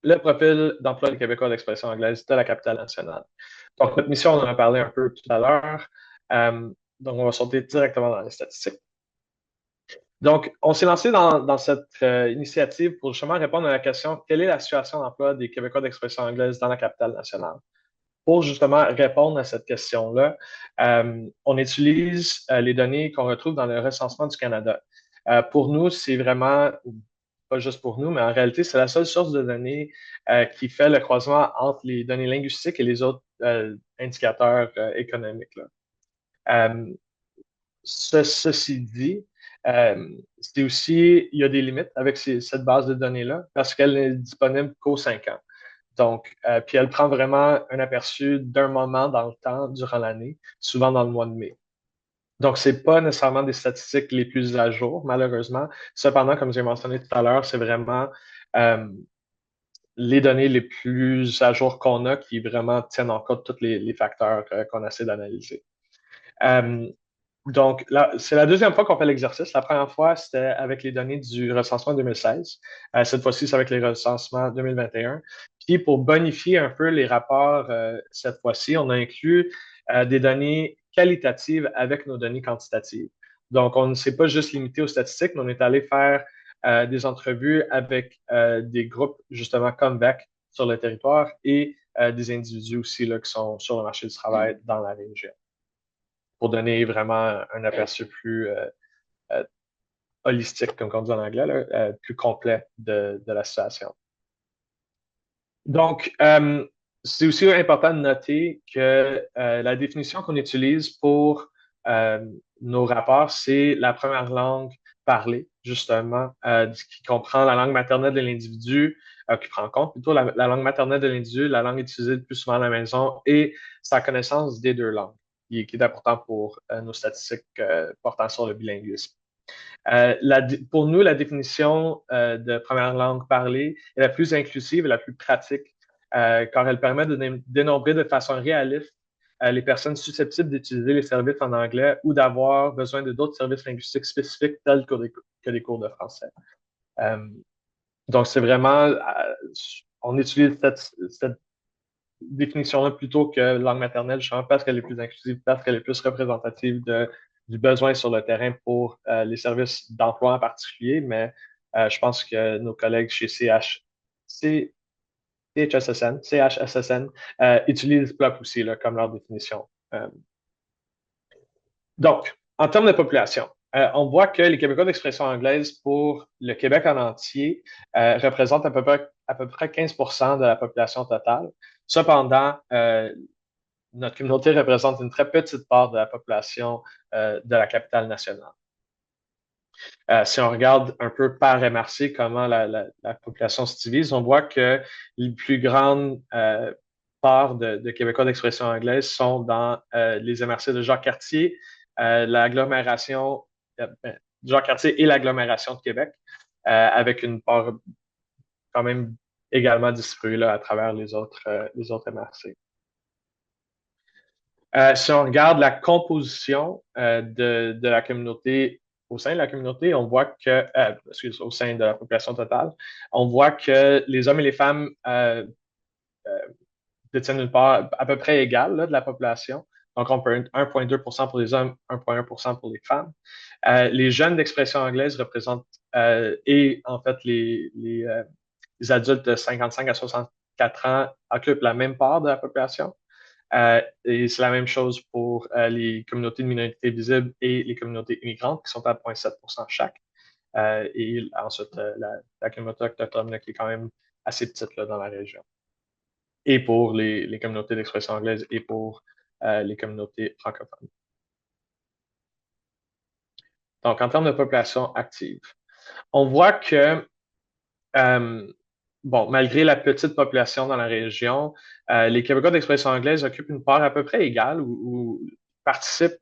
le profil d'emploi des Québécois d'expression anglaise de la capitale nationale. Donc, notre mission, on en a parlé un peu tout à l'heure. Donc, on va sauter directement dans les statistiques. Donc, on s'est lancé dans cette initiative pour justement répondre à la question, quelle est la situation d'emploi des Québécois d'expression anglaise dans la capitale nationale? Pour justement répondre à cette question-là, on utilise les données qu'on retrouve dans le recensement du Canada. Pour nous, c'est vraiment, pas juste pour nous, mais en réalité, c'est la seule source de données qui fait le croisement entre les données linguistiques et les autres indicateurs économiques, là. Euh, Ceci dit, c'est aussi, il y a des limites avec cette base de données-là parce qu'elle n'est disponible qu'aux 5 ans. Donc, puis elle prend vraiment un aperçu d'un moment dans le temps durant l'année, souvent dans le mois de mai. Donc, c'est pas nécessairement des statistiques les plus à jour, malheureusement. Cependant, comme j'ai mentionné tout à l'heure, c'est vraiment euh, les données les plus à jour qu'on a qui vraiment tiennent en compte tous les facteurs qu'on essaie d'analyser. Euh, donc, là, c'est la deuxième fois qu'on fait l'exercice. La première fois, c'était avec les données du recensement 2016. Cette fois-ci, c'est avec les recensements 2021. Puis, pour bonifier un peu les rapports, cette fois-ci, on a inclus des données qualitatives avec nos données quantitatives. Donc, on ne s'est pas juste limité aux statistiques, mais on est allé faire des entrevues avec des groupes, justement, comme BEC sur le territoire et des individus aussi là, qui sont sur le marché du travail dans la région pour donner vraiment un aperçu plus euh, holistique, comme on dit en anglais, là, plus complet de la situation. Donc, c'est aussi important de noter que la définition qu'on utilise pour euh, nos rapports, c'est la première langue parlée, justement, qui comprend la langue maternelle de l'individu, qui prend en compte plutôt la langue maternelle de l'individu, la langue utilisée le plus souvent à la maison et sa connaissance des deux langues, qui est important pour nos statistiques portant sur le bilinguisme. Pour nous, la définition de première langue parlée est la plus inclusive et la plus pratique, car elle permet de dénombrer de façon réaliste les personnes susceptibles d'utiliser les services en anglais ou d'avoir besoin de d'autres services linguistiques spécifiques tels que des cours de français. Euh, donc, c'est vraiment, on utilise cette définition-là plutôt que langue maternelle, justement parce qu'elle est plus inclusive, parce qu'elle est plus représentative du besoin sur le terrain pour les services d'emploi en particulier, mais je pense que nos collègues chez CHSSN utilisent PLOP aussi là, comme leur définition. Donc, en termes de population, on voit que les Québécois d'expression anglaise pour le Québec en entier représentent à peu près 15% de la population totale. Cependant, notre communauté représente une très petite part de la population de la capitale nationale. Si on regarde un peu par MRC comment la population se divise, on voit que les plus grandes parts de Québécois d'expression anglaise sont dans les MRC de Jacques-Cartier, l'agglomération Jacques-Cartier et l'agglomération de Québec, avec une part quand même également distribuée là, à travers les autres MRC. Si on regarde la composition de la communauté, au sein de la communauté, on voit que, excuse, au sein de la population totale, on voit que les hommes et les femmes détiennent une part à peu près égale là, de la population. Donc, on peut 1,2% pour les hommes, 1,1% pour les femmes. Les jeunes d'expression anglaise représentent, et en fait, les adultes de 55 à 64 ans occupent la même part de la population. Et c'est la même chose pour les communautés de minorités visibles et les communautés immigrantes qui sont à 0,7% chaque. Et ensuite, la communauté autochtone là, qui est quand même assez petite là, dans la région. Et pour les communautés d'expression anglaise et pour les communautés francophones. Donc, en termes de population active, on voit que euh, bon, malgré la petite population dans la région, les Québécois d'expression anglaise occupent une part à peu près égale ou participent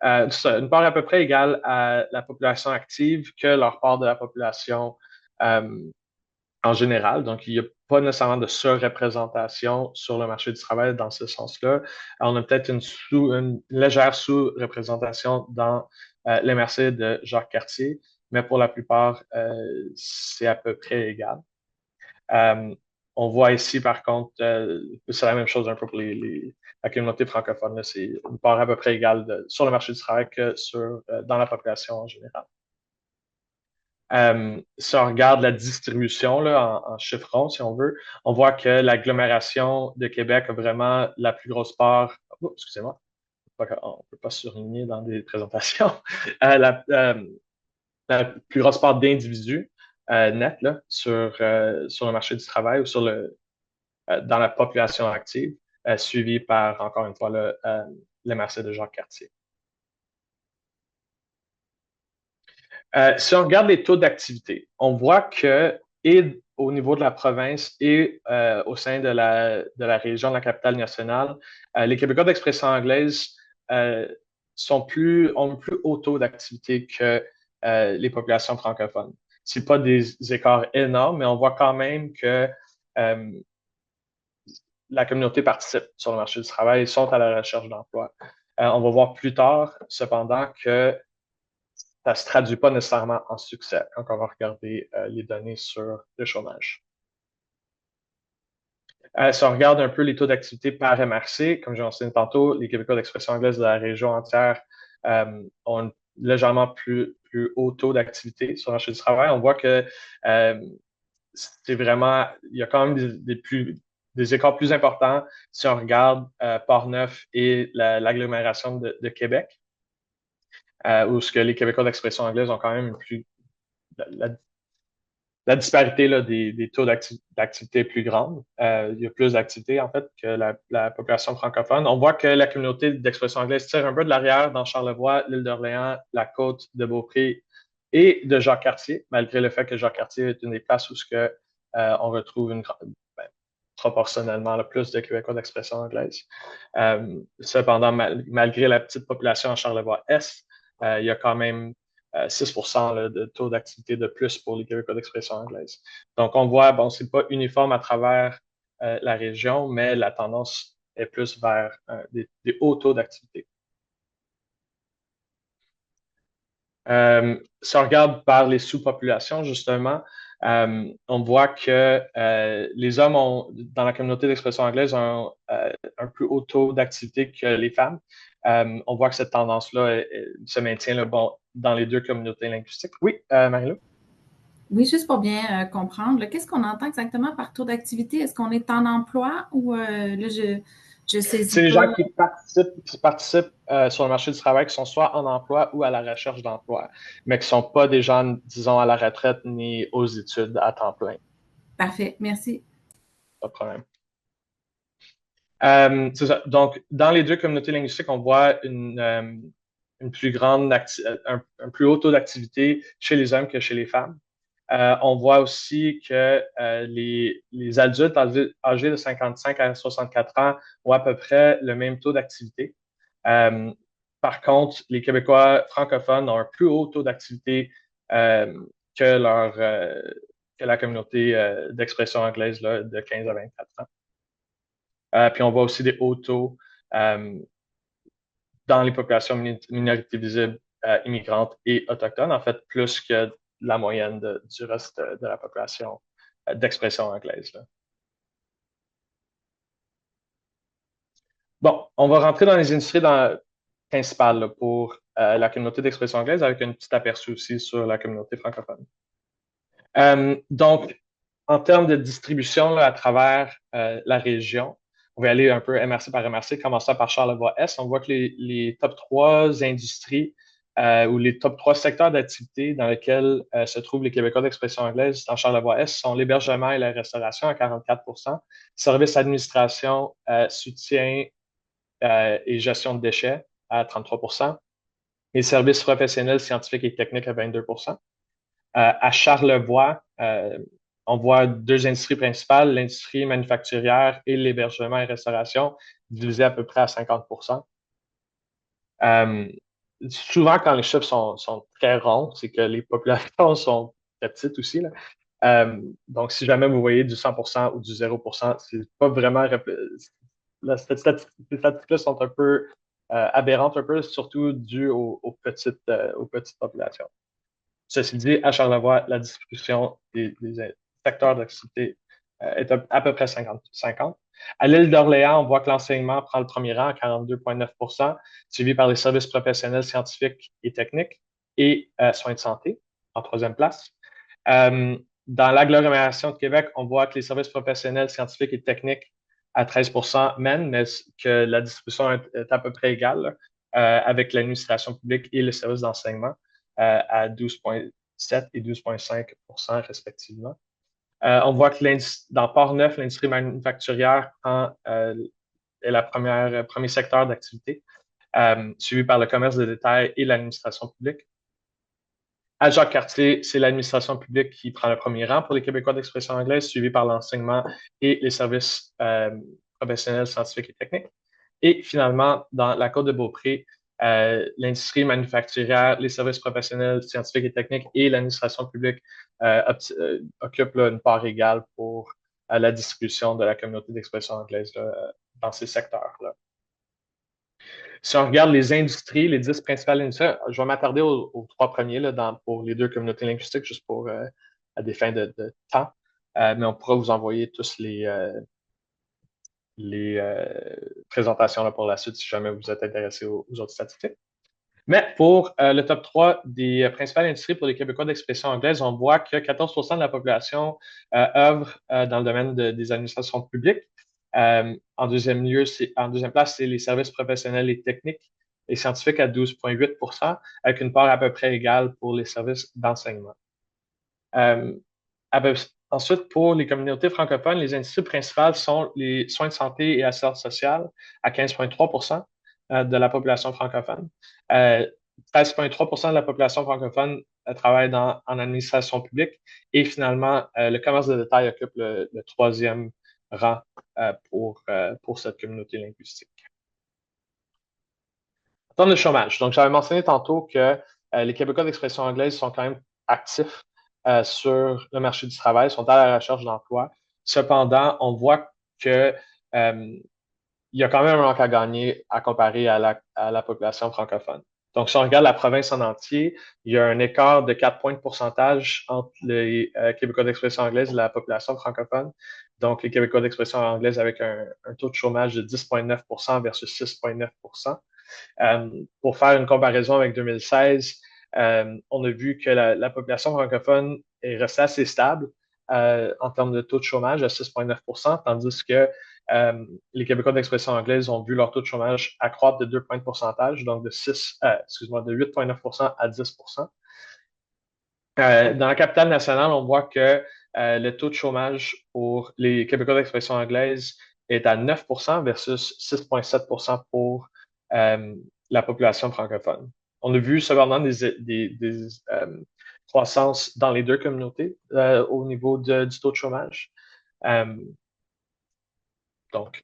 une part à peu près égale à la population active que leur part de la population euh, en général. Donc, il n'y a pas nécessairement de surreprésentation sur le marché du travail dans ce sens-là. On a peut-être une légère sous-représentation dans l'MRC de Jacques-Cartier, mais pour la plupart, c'est à peu près égal. Euh, On voit ici, par contre, c'est la même chose un peu pour la communauté francophone. Là. C'est une part à peu près égale sur le marché du travail que dans la population en général. Si on regarde la distribution là, en chiffrons, si on veut, on voit que l'agglomération de Québec a vraiment la plus grosse part. Oh, excusez-moi, on ne peut pas surligner dans des présentations. La plus grosse part d'individus nets là, sur le marché du travail ou dans la population active, suivi par, encore une fois, l'MRC de Jacques-Cartier. Si on regarde les taux d'activité, on voit que, et au niveau de la province et au sein de la région de la capitale nationale, les Québécois d'expression anglaise ont un plus haut taux d'activité que les populations francophones. C'est pas des écarts énormes, mais on voit quand même que euh, la communauté participe sur le marché du travail et sont à la recherche d'emploi. On va voir plus tard, cependant, que ça ne se traduit pas nécessairement en succès quand on va regarder les données sur le chômage. Si on regarde un peu les taux d'activité par MRC, comme j'ai mentionné tantôt, les Québécois d'expression anglaise de la région entière ont un légèrement plus haut taux d'activité sur le marché du travail. On voit que c'est vraiment, il y a quand même des écarts plus importants si on regarde Port-Neuf et l'agglomération de Québec, où ce que les Québécois d'expression anglaise ont quand même la, la disparité là, des taux d'activité est plus grande. Il y a plus d'activité, en fait, que la population francophone. On voit que la communauté d'expression anglaise tire un peu de l'arrière dans Charlevoix, l'île d'Orléans, la côte de Beaupré et de Jacques-Cartier, malgré le fait que Jacques-Cartier est une des places où on retrouve ben, proportionnellement le plus de Québécois d'expression anglaise. Cependant, malgré la petite population en Charlevoix-Est, il y a quand même 6 là, de taux d'activité de plus pour les Québécois d'expression anglaise. Donc, on voit, bon, c'est pas uniforme à travers la région, mais la tendance est plus vers des hauts taux d'activité. Si on regarde par les sous-populations, justement, on voit que les hommes dans la communauté d'expression anglaise ont un plus haut taux d'activité que les femmes. On voit que cette tendance-là se maintient là, bon, dans les deux communautés linguistiques. Oui, Marie-Lou? Oui, juste pour bien comprendre, qu'est-ce qu'on entend exactement par taux d'activité? Est-ce qu'on est en emploi ou là, je saisis C'est les pas? gens qui participent sur le marché du travail, qui sont soit en emploi ou à la recherche d'emploi, mais qui ne sont pas des gens, disons, à la retraite ni aux études à temps plein. Parfait, merci. Pas de problème. C'est ça. Donc, dans les deux communautés linguistiques, on voit une plus grande un plus haut taux d'activité chez les hommes que chez les femmes. On voit aussi que les adultes âgés de 55 à 64 ans ont à peu près le même taux d'activité. Euh, Par contre, les Québécois francophones ont un plus haut taux d'activité euh, que, que la communauté d'expression anglaise là, de 15 à 24 ans. Puis on voit aussi des hauts taux euh, dans les populations minorités visibles, immigrantes et autochtones, en fait, plus que la moyenne du reste de la population d'expression anglaise. Là. Bon, on va rentrer dans les industries principales là, pour la communauté d'expression anglaise avec un petit aperçu aussi sur la communauté francophone. Donc, en termes de distribution là, à travers la région, on va aller un peu MRC par MRC, commençant par Charlevoix-Est. On voit que les top 3 industries ou les top 3 secteurs d'activité dans lesquels se trouvent les Québécois d'expression anglaise dans Charlevoix-Est sont l'hébergement et la restauration à 44 services administration, soutien et gestion de déchets à 33 les services professionnels, scientifiques et techniques à 22 à Charlevoix, on voit deux industries principales, l'industrie manufacturière et l'hébergement et restauration, divisés à peu près à 50 euh, Souvent, quand les chiffres sont très ronds, c'est que les populations sont très petites aussi. Là. Donc, si jamais vous voyez du 100 ou du 0 c'est pas vraiment... Les statistiques-là sont un peu aberrantes, un peu, surtout dues aux petites populations. Ceci dit, à Charlevoix, la distribution des secteurs d'activité est à peu près 50-50. À l'île d'Orléans, on voit que l'enseignement prend le premier rang à 42,9 %, suivi par les services professionnels, scientifiques et techniques et soins de santé en troisième place. Euh, Dans l'agglomération de Québec, on voit que les services professionnels, scientifiques et techniques à 13 % mènent, mais que la distribution est à peu près égale avec l'administration publique et le service d'enseignement à 12,7 et 12,5 % respectivement. On voit que dans Port-Neuf, l'industrie manufacturière est premier secteur d'activité, suivi par le commerce de détail et l'administration publique. À Jacques-Cartier, c'est l'administration publique qui prend le premier rang pour les Québécois d'expression anglaise, suivi par l'enseignement et les services professionnels, scientifiques et techniques. Et finalement, dans la Côte-de-Beaupré, l'industrie manufacturière, les services professionnels, scientifiques et techniques et l'administration publique occupent là, une part égale pour la distribution de la communauté d'expression anglaise là, dans ces secteurs-là. Si on regarde les industries, les 10 principales industries, je vais m'attarder aux trois premiers là, pour les deux communautés linguistiques, juste pour à des fins de temps. Mais on pourra vous envoyer tous les présentations là, pour la suite si jamais vous êtes intéressé aux autres statistiques. Mais pour le top 3 des principales industries pour les Québécois d'expression anglaise, on voit que 14 % de la population œuvre dans le domaine des administrations publiques. En deuxième place, c'est les services professionnels et techniques et scientifiques à 12,8 %, avec une part à peu près égale pour les services d'enseignement. Euh, Ensuite, pour les communautés francophones, les industries principales sont les soins de santé et assistance sociale à 15,3 % de la population francophone. 13,3 % de la population francophone travaille en administration publique. Et finalement, le commerce de détail occupe le troisième rang pour cette communauté linguistique. En termes de chômage, donc j'avais mentionné tantôt que les Québécois d'expression anglaise sont quand même actifs sur le marché du travail, sont à la recherche d'emploi. Cependant, on voit que il y a quand même un manque à gagner à comparer à la population francophone. Donc, si on regarde la province en entier, il y a un écart de 4 points de pourcentage entre les Québécois d'expression anglaise et la population francophone. Donc, les Québécois d'expression anglaise avec un taux de chômage de 10,9 % versus 6,9 %. Pour faire une comparaison avec 2016, on a vu que la population francophone est restée assez stable en termes de taux de chômage à 6,9 %, tandis que les Québécois d'expression anglaise ont vu leur taux de chômage accroître de 2 points de pourcentage, donc de 8,9 % à 10 %. Dans la capitale nationale, on voit que le taux de chômage pour les Québécois d'expression anglaise est à 9 % versus 6,7 % pour la population francophone. On a vu cependant des croissances dans les deux communautés au niveau du taux de chômage. Donc,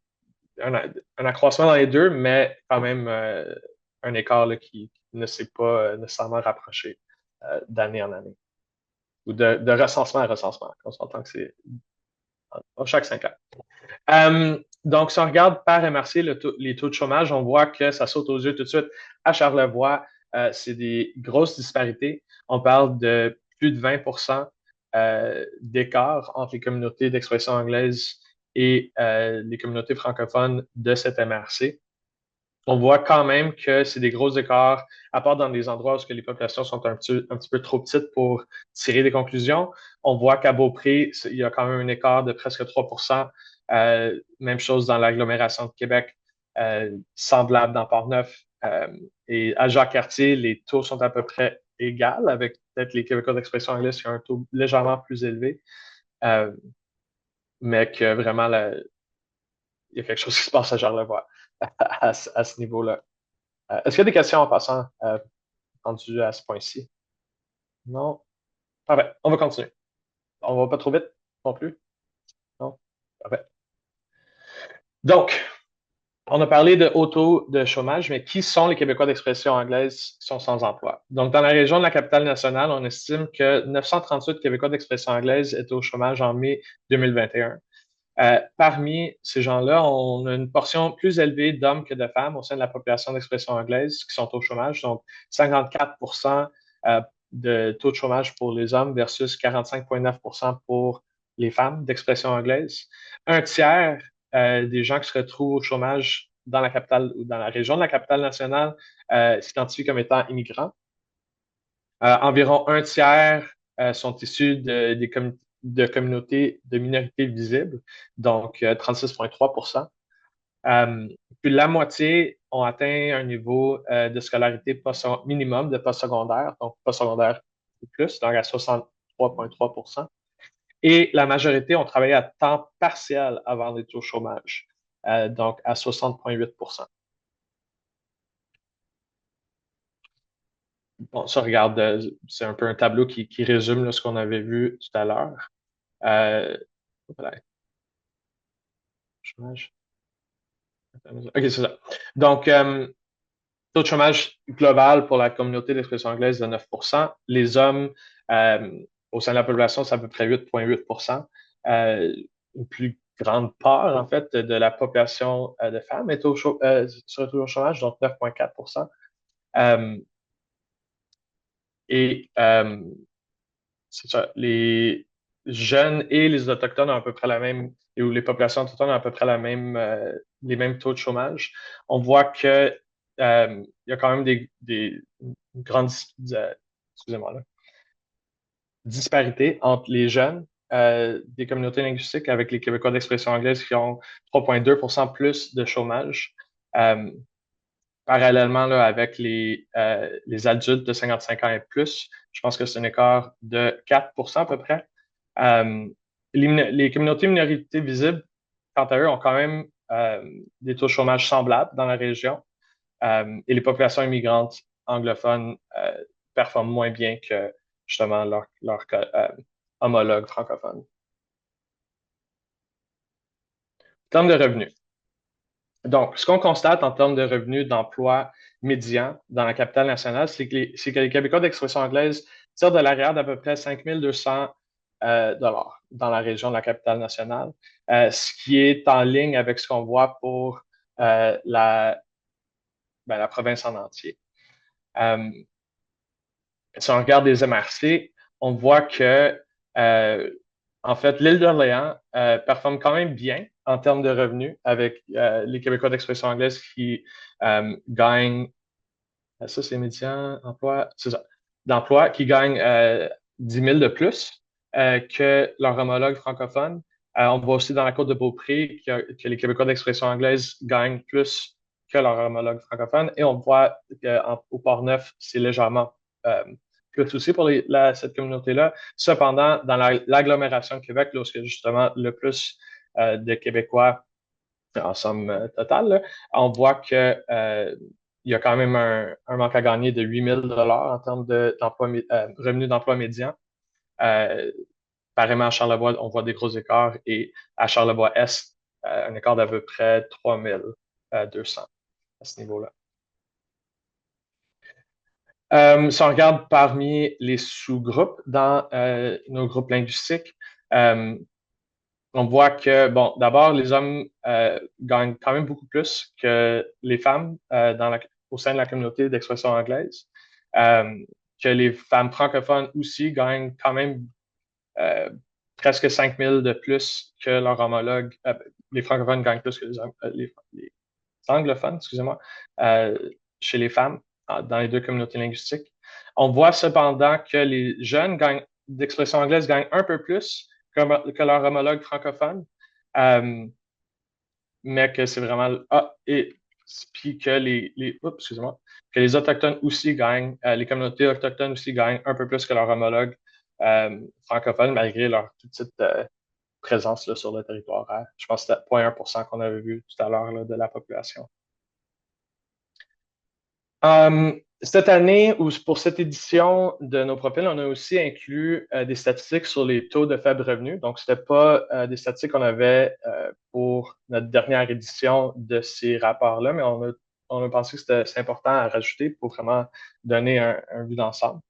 un accroissement dans les deux, mais quand même un écart là, qui ne s'est pas nécessairement rapproché d'année en année. Ou de recensement à recensement. On s'entend que c'est chaque 5 ans. Donc, si on regarde par MRC les taux de chômage, on voit que ça saute aux yeux tout de suite. À Charlevoix, c'est des grosses disparités. On parle de plus de 20 % d'écart entre les communautés d'expression anglaise et les communautés francophones de cette MRC. On voit quand même que c'est des gros écarts, à part dans des endroits où les populations sont un petit peu trop petites pour tirer des conclusions. On voit qu'à Beaupré, il y a quand même un écart de presque 3 %. Même chose dans l'agglomération de Québec, semblable dans Port-Neuf. Et à Jacques-Cartier, les taux sont à peu près égaux, avec peut-être les Québécois d'expression anglaise qui ont un taux légèrement plus élevé. Mais que vraiment, il y a quelque chose qui se passe à Charlevoix à ce niveau-là. Est-ce qu'il y a des questions en passant rendu à ce point-ci? Non? Parfait. On va continuer. On va pas trop vite non plus? Non? Parfait. Donc, on a parlé de haut taux de chômage, mais qui sont les Québécois d'expression anglaise qui sont sans emploi? Donc, dans la région de la capitale nationale, on estime que 938 Québécois d'expression anglaise étaient au chômage en mai 2021. Parmi ces gens-là, on a une portion plus élevée d'hommes que de femmes au sein de la population d'expression anglaise qui sont au chômage. Donc, 54 % de taux de chômage pour les hommes versus 45,9 % pour les femmes d'expression anglaise. Un tiers des gens qui se retrouvent au chômage dans la capitale ou dans la région de la capitale nationale s'identifient comme étant immigrants. Environ un tiers sont issus de communautés de minorités visibles, donc 36,3%. Puis la moitié ont atteint un niveau de scolarité minimum de postsecondaire, donc postsecondaire ou plus, donc à 63,3%. Et la majorité ont travaillé à temps partiel avant d'être au chômage, donc à 60,8%. Bon, ça, regarde, c'est un peu un tableau qui résume là, ce qu'on avait vu tout à l'heure. Voilà, chômage. OK, c'est ça. Donc, taux de chômage global pour la communauté d'expression anglaise de 9%. Les hommes, euh, au sein de la population, c'est à peu près 8,8%. Une plus grande part, en fait, de la population de femmes est se retrouve au chômage, donc 9,4%. Euh, et c'est ça, les jeunes et les autochtones ont à peu près la même, ou les populations autochtones ont à peu près les mêmes taux de chômage. On voit que il y a quand même des grandes excusez-moi, là, disparités entre les jeunes des communautés linguistiques avec les Québécois d'expression anglaise qui ont 3,2% plus de chômage. Euh, Parallèlement là, avec les adultes de 55 ans et plus, je pense que c'est un écart de 4% à peu près. Euh, les communautés minorités visibles, quant à eux, ont quand même des taux de chômage semblables dans la région. Et les populations immigrantes anglophones performent moins bien que justement leurs homologues francophones. En termes de revenus. Donc, ce qu'on constate en termes de revenus d'emploi médian dans la capitale nationale, c'est que les Québécois d'expression anglaise tirent de l'arrière d'à peu près 5 200 dollars dans la région de la capitale nationale, ce qui est en ligne avec ce qu'on voit pour la province en entier. Euh, Si on regarde les MRC, on voit que, euh, en fait, l'île d'Orléans performe quand même bien en termes de revenus avec les Québécois d'expression anglaise qui gagnent, ça c'est médian, emploi, c'est ça, d'emploi, qui gagnent 10 000 de plus que leur homologue francophone. On voit aussi dans la Côte de Beaupré que les Québécois d'expression anglaise gagnent plus que leur homologue francophone. Et on voit qu'au Port-Neuf, c'est légèrement euh, plus aussi pour cette communauté-là. Cependant, dans l'agglomération de Québec, lorsque justement le plus de Québécois en somme totale, là, on voit que il y a quand même un manque à gagner de 8 000 en termes revenus d'emploi médian. Euh, Pareillement, à Charlevoix, on voit des gros écarts et à Charlevoix-Est, un écart d'à peu près 3 200 à ce niveau-là. Si on regarde parmi les sous-groupes dans nos groupes linguistiques, euh, on voit que, bon, d'abord, les hommes gagnent quand même beaucoup plus que les femmes au sein de la communauté d'expression anglaise, euh, que les femmes francophones aussi gagnent quand même euh, presque 5 000 de plus que leurs homologues. Les francophones gagnent plus que les anglophones, excusez-moi, euh, chez les femmes dans les deux communautés linguistiques. On voit cependant que les jeunes d'expression anglaise gagnent un peu plus que leurs homologues francophones, euh, mais que c'est vraiment et puis que excusez-moi, que les autochtones aussi gagnent, les communautés autochtones aussi gagnent un peu plus que leurs homologues francophones malgré leur petite présence là, sur le territoire. Je pense que c'était 0,1% qu'on avait vu tout à l'heure de la population. Cette année, ou pour cette édition de nos profils, on a aussi inclus des statistiques sur les taux de faible revenu. Donc, ce n'était pas des statistiques qu'on avait pour notre dernière édition de ces rapports-là, mais on a pensé que c'est important à rajouter pour vraiment donner un vue d'ensemble.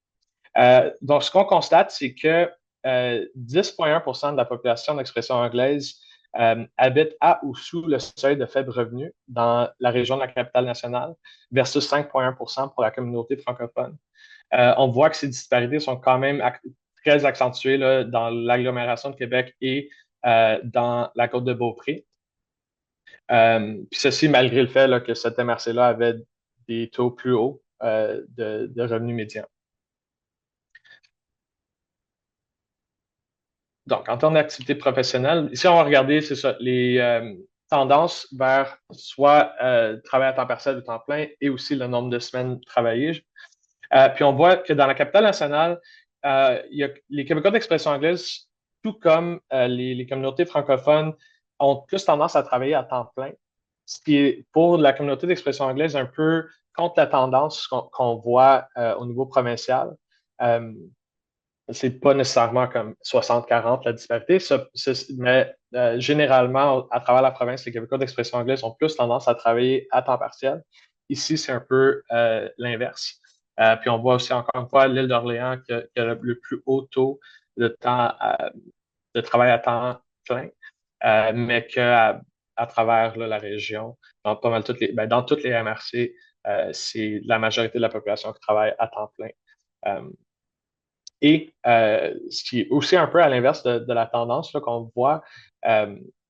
Donc, ce qu'on constate, c'est que 10,1% de la population d'expression anglaise habite à ou sous le seuil de faible revenu dans la région de la capitale nationale versus 5,1% pour la communauté francophone. On voit que ces disparités sont quand même très accentué là, dans l'agglomération de Québec et dans la côte de Beaupré. Puis ceci malgré le fait là, que cette MRC-là avait des taux plus hauts de revenus médians. Donc, en termes d'activité professionnelle, ici, on va regarder, c'est ça, les tendances vers soit travail à temps partiel ou temps plein et aussi le nombre de semaines travaillées. Puis on voit que dans la capitale nationale, il y a les Québécois d'expression anglaise, tout comme les communautés francophones, ont plus tendance à travailler à temps plein, ce qui est pour la communauté d'expression anglaise un peu contre la tendance qu'on voit au niveau provincial. Euh, c'est pas nécessairement comme 60-40 la disparité, mais généralement, à travers la province, les Québécois d'expression anglaise ont plus tendance à travailler à temps partiel. Ici, c'est un peu l'inverse. Puis on voit aussi encore une fois l'île d'Orléans qui a le plus haut taux de temps de travail à temps plein, mais à travers là, la région, dans pas mal dans toutes les MRC, c'est la majorité de la population qui travaille à temps plein. Et ce qui est aussi un peu à l'inverse de la tendance qu'on voit,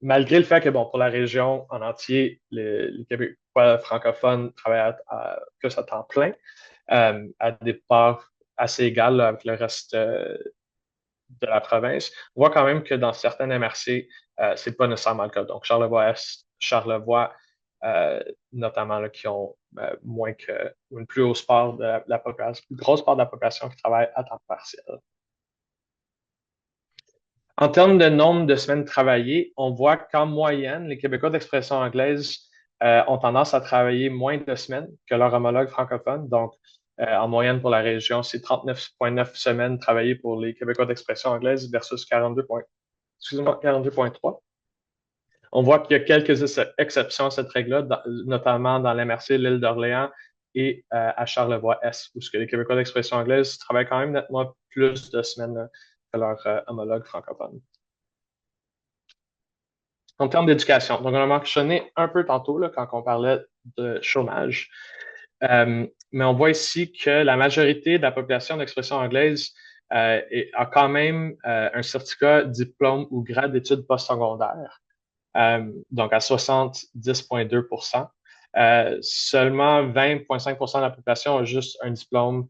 malgré le fait que, bon, pour la région en entier, les Québécois francophones travaillent plus à temps plein, à des parts assez égales là, avec le reste de la province. On voit quand même que dans certaines MRC, c'est pas nécessairement le cas. Donc, Charlevoix-Est, Charlevoix, notamment, là, qui ont moins que une plus grosse part de la population, plus grosse part de la population qui travaille à temps partiel. En termes de nombre de semaines travaillées, on voit qu'en moyenne, les Québécois d'expression anglaise ont tendance à travailler moins de semaines que leurs homologues francophones. Donc, en moyenne pour la région, c'est 39,9 semaines travaillées pour les Québécois d'expression anglaise versus 42,3. On voit qu'il y a quelques exceptions à cette règle-là, notamment dans l'MRC, l'île d'Orléans et à Charlevoix-Est, où les Québécois d'expression anglaise travaillent quand même nettement plus de semaines que leurs homologues francophones. En termes d'éducation, donc on a mentionné un peu tantôt là, quand on parlait de chômage, mais on voit ici que la majorité de la population d'expression anglaise a quand même un certificat, diplôme ou grade d'études postsecondaires, donc à 70,2 seulement 20,5 de la population a juste un diplôme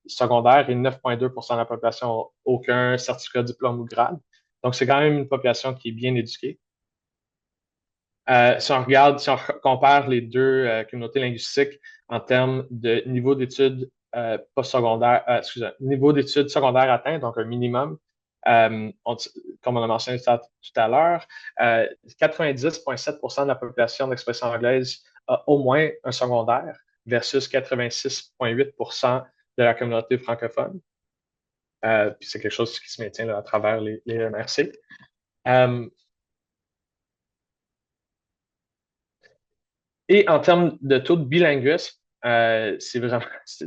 secondaire et 9,2 de la population n'a aucun certificat, diplôme ou grade. Donc, c'est quand même une population qui est bien éduquée. Si on compare les deux communautés linguistiques en termes de niveau d'études postsecondaires, niveau d'études secondaires atteint, donc un minimum, comme on a mentionné tout à l'heure, 90,7 de la population d'expression anglaise a au moins un secondaire versus 86,8 de la communauté francophone. Puis c'est quelque chose qui se maintient là, à travers les MRC. Et en termes de taux de bilinguisme, c'est vraiment, c'est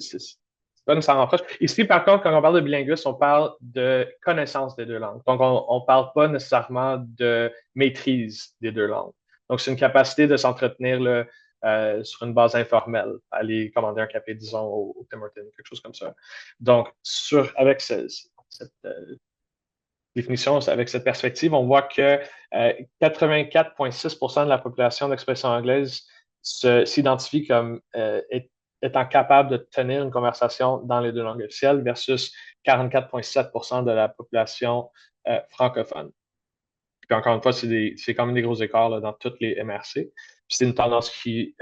pas nécessairement proche. Ici, par contre, quand on parle de bilinguisme, on parle de connaissance des deux langues. Donc, on parle pas nécessairement de maîtrise des deux langues. Donc, c'est une capacité de s'entretenir sur une base informelle, aller commander un café, disons, au Tim Hortons, quelque chose comme ça. Donc, avec cette définition, avec cette perspective, on voit que 84,6 de la population d'expression anglaise s'identifie comme étant capable de tenir une conversation dans les deux langues officielles versus 44,7 de la population francophone. Puis encore une fois, c'est quand même des gros écarts là, dans toutes les MRC. Puis c'est une tendance qui,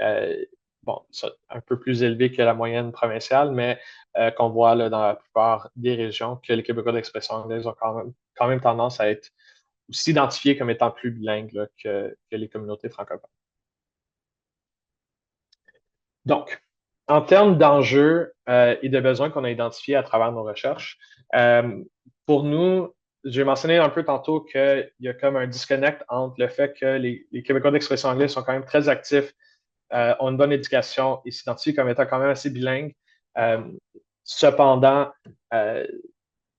bon, un peu plus élevée que la moyenne provinciale, mais qu'on voit là, dans la plupart des régions, que les Québécois d'expression anglaise ont quand même tendance à être s'identifier comme étant plus bilingues là, que les communautés francophones. Donc, en termes d'enjeux et de besoins qu'on a identifiés à travers nos recherches, pour nous, j'ai mentionné un peu tantôt qu'il y a comme un disconnect entre le fait que les Québécois d'expression anglaise sont quand même très actifs, ont une bonne éducation et s'identifient comme étant quand même assez bilingues. Cependant, il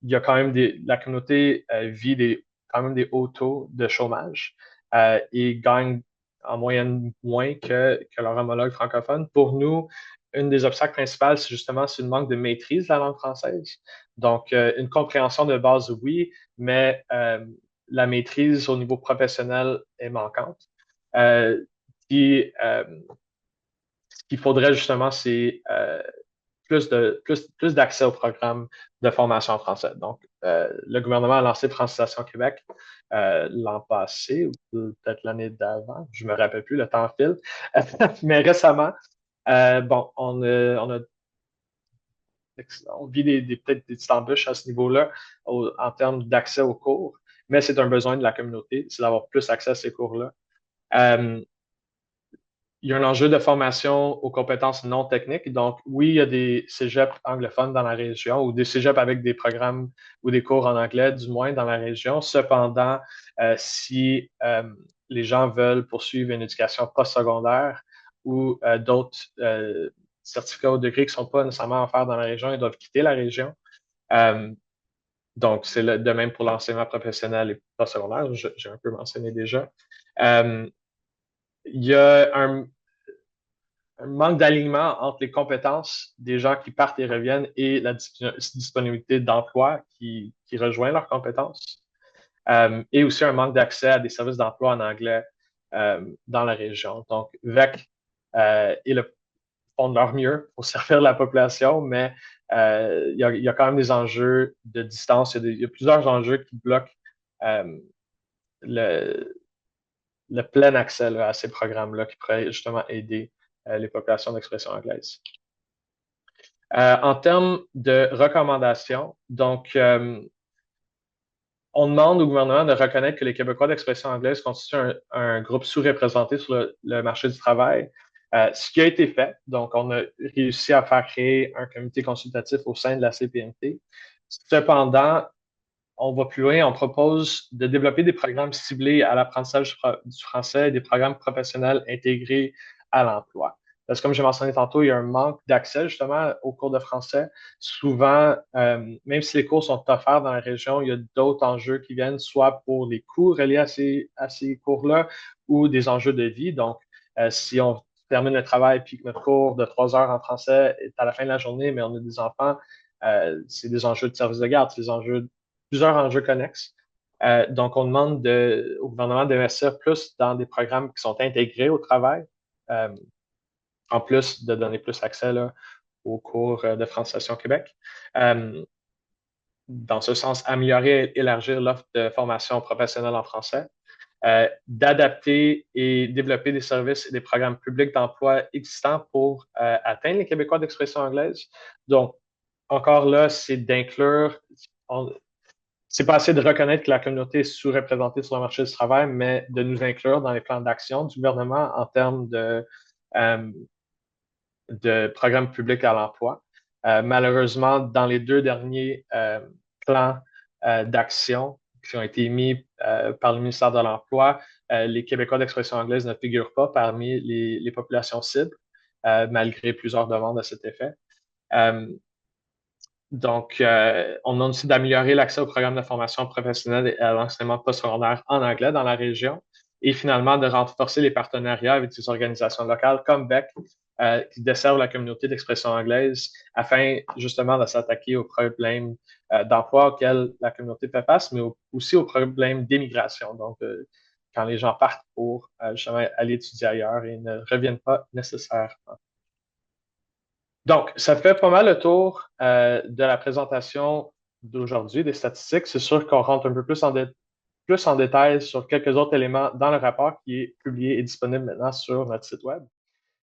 y a quand même la communauté vit quand même des hauts taux de chômage et gagne en moyenne moins que leur homologue francophone. Pour nous, une des obstacles principales, c'est justement c'est le manque de maîtrise de la langue française. Donc, une compréhension de base, oui, mais la maîtrise au niveau professionnel est manquante. Euh, puis, ce qu'il faudrait justement, c'est plus d'accès au programme de formation en français. Donc, le gouvernement a lancé Francisation Québec l'an passé, ou peut-être l'année d'avant, je me rappelle plus, le temps file. Mais récemment, bon, on vit peut-être des petites embûches à ce niveau-là en termes d'accès aux cours, mais c'est un besoin de la communauté, c'est d'avoir plus accès à ces cours-là. Euh, il y a un enjeu de formation aux compétences non techniques. Donc, oui, il y a des cégeps anglophones dans la région ou des cégeps avec des programmes ou des cours en anglais, du moins dans la région. Cependant, si les gens veulent poursuivre une éducation postsecondaire ou d'autres certificats ou degrés qui ne sont pas nécessairement offerts dans la région, ils doivent quitter la région. Euh, donc, c'est de même pour l'enseignement professionnel et postsecondaire, j'ai un peu mentionné déjà. Il y a un manque d'alignement entre les compétences des gens qui partent et reviennent et la disponibilité d'emploi qui rejoint leurs compétences. Et aussi un manque d'accès à des services d'emploi en anglais dans la région. Donc, VEC font de leur mieux pour servir la population, mais il y a quand même des enjeux de distance. Il y a plusieurs enjeux qui bloquent euh, le, le plein accès là, à ces programmes-là qui pourraient justement aider les populations d'expression anglaise. En termes de recommandations, donc, on demande au gouvernement de reconnaître que les Québécois d'expression anglaise constituent un groupe sous-représenté sur le marché du travail, ce qui a été fait. Donc, on a réussi à faire créer un comité consultatif au sein de la CPNT. Cependant, on va plus loin, on propose de développer des programmes ciblés à l'apprentissage du français et des programmes professionnels intégrés à l'emploi. Parce que comme j'ai mentionné tantôt, il y a un manque d'accès justement aux cours de français. Souvent, même si les cours sont offerts dans la région, il y a d'autres enjeux qui viennent, soit pour les coûts reliés à ces cours-là ou des enjeux de vie. Donc, si on termine le travail puis que notre cours de 3 heures en français est à la fin de la journée, mais on a des enfants, c'est des enjeux de service de garde, c'est des enjeux plusieurs enjeux connexes. Donc, on demande au gouvernement d'investir plus dans des programmes qui sont intégrés au travail, euh, en plus de donner plus accès là, aux cours de Francisation Québec. Dans ce sens, améliorer et élargir l'offre de formation professionnelle en français, d'adapter et développer des services et des programmes publics d'emploi existants pour atteindre les Québécois d'expression anglaise. Donc, encore là, c'est d'inclure, c'est pas assez de reconnaître que la communauté est sous-représentée sur le marché du travail, mais de nous inclure dans les plans d'action du gouvernement en termes de programmes publics à l'emploi. Malheureusement, dans les 2 derniers plans d'action qui ont été émis par le ministère de l'Emploi, les Québécois d'expression anglaise ne figurent pas parmi les populations cibles, malgré plusieurs demandes à cet effet. Donc, on demande aussi d'améliorer l'accès au programme de formation professionnelle et à l'enseignement postsecondaire en anglais dans la région et finalement de renforcer les partenariats avec des organisations locales comme BEC qui desservent la communauté d'expression anglaise afin justement de s'attaquer aux problèmes d'emploi auxquels la communauté fait face, mais aussi aux problèmes d'immigration. Donc, quand les gens partent pour justement aller étudier ailleurs et ne reviennent pas nécessairement. Donc, ça fait pas mal le tour de la présentation d'aujourd'hui des statistiques. C'est sûr qu'on rentre un peu plus en détail sur quelques autres éléments dans le rapport qui est publié et disponible maintenant sur notre site web.